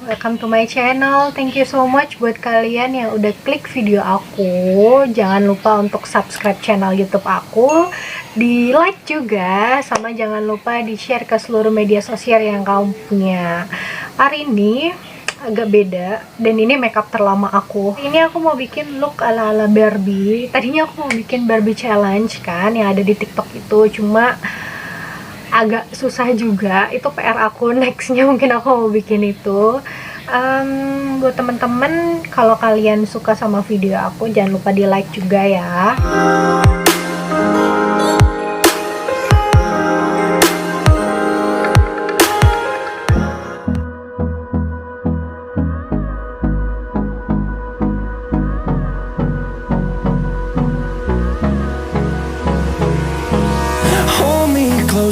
welcome to my channel. Thank you so much buat kalian yang udah klik video aku. Jangan lupa untuk subscribe channel YouTube aku, di like juga, sama jangan lupa di share ke seluruh media sosial yang kamu punya. Hari ini agak beda, dan ini makeup terlama aku. Ini aku mau bikin look ala-ala Barbie. Tadinya aku mau bikin Barbie challenge kan, yang ada di TikTok itu, cuma agak susah juga. Itu PR aku, nextnya mungkin aku mau bikin itu. Buat temen-temen, kalau kalian suka sama video aku, jangan lupa di like juga ya.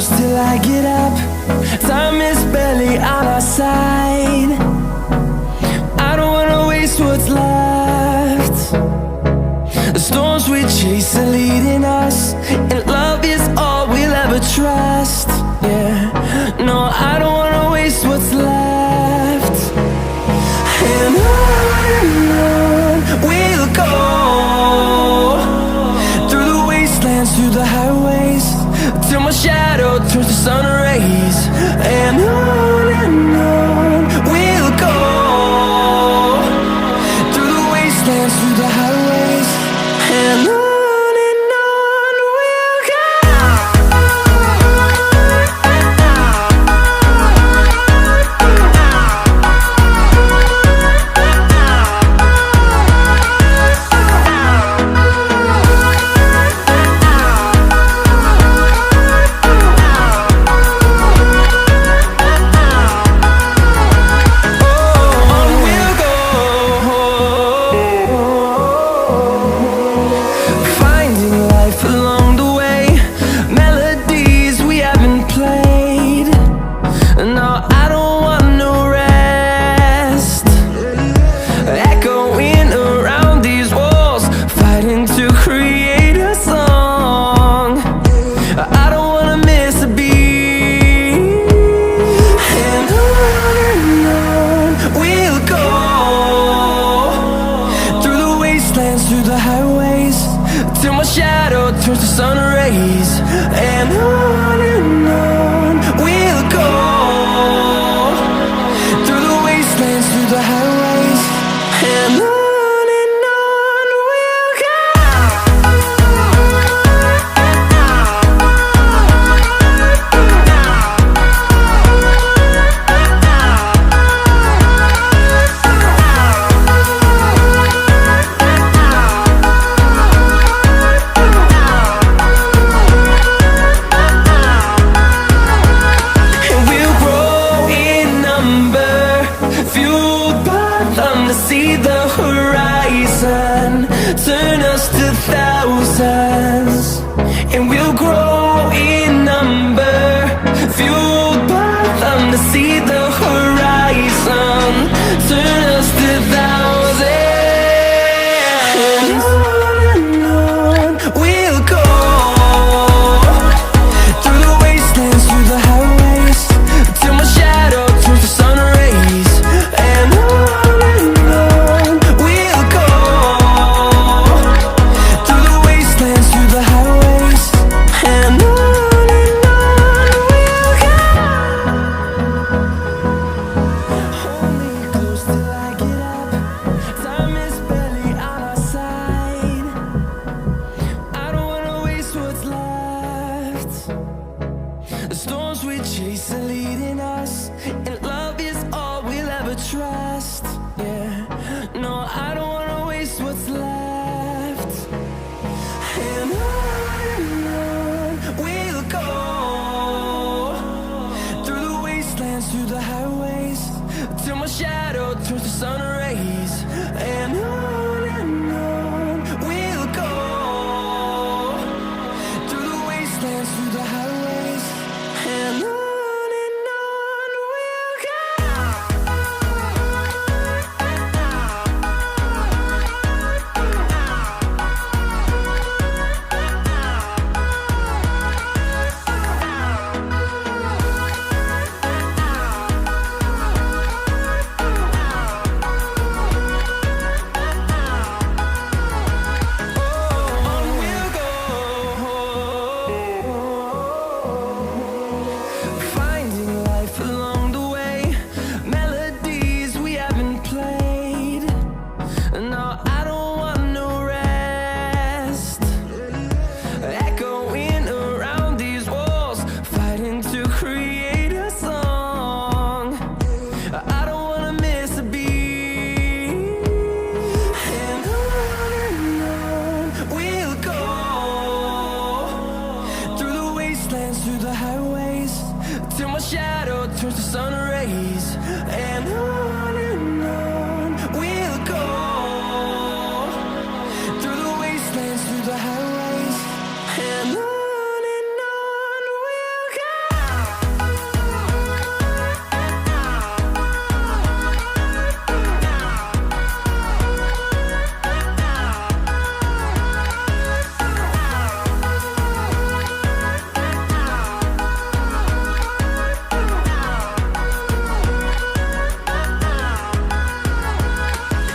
Till I get up, time is barely on our side. I don't wanna waste what's left. The storms we chase are leading us, and love is all we'll ever trust. Yeah, no, I don't wanna waste what's left. And on we'll go, through the wastelands, through the highways, till my shadow turns to sun rays. And on we'll go, through the wastelands, through the highways, and on we'll go. create a song. I don't wanna miss a beat. And on we'll go, through the wastelands, through the highways, till my shadow turns to sun rays. And on we'll go, through the wastelands, through the highways, and on we'll go.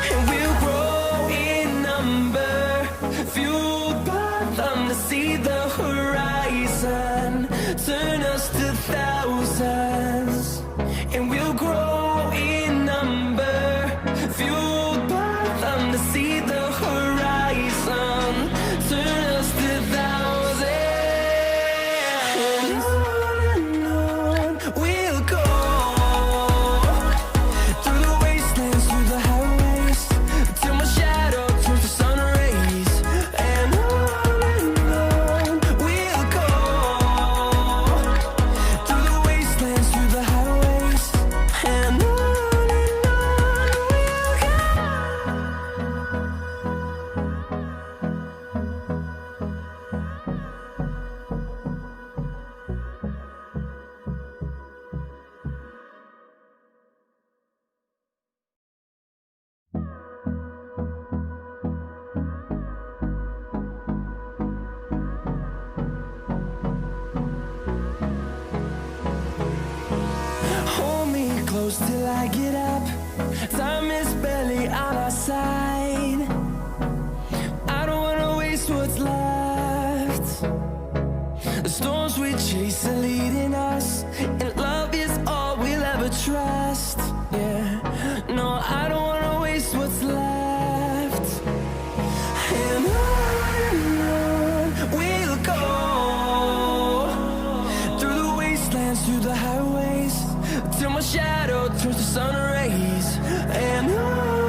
And we'll grow in number, fueled by them to see the horizon, turn us to thousands. And we'll grow in number, fueled by them to see the horizon, turn us to thousands. And on we'll go, through the wastelands, through the highways, till my shadow turns to sun rays. And on we'll go, through the wastelands, through the highways, and on we'll go. Hold me close till I get up. Time is barely on our side. I don't wanna waste what's left. The storms we chase are leading us, and love is all we'll ever trust. Yeah, no, I don't wanna waste what's left. And on we'll go, through the wastelands, through the highways, till my shadow turns to sun rays. And on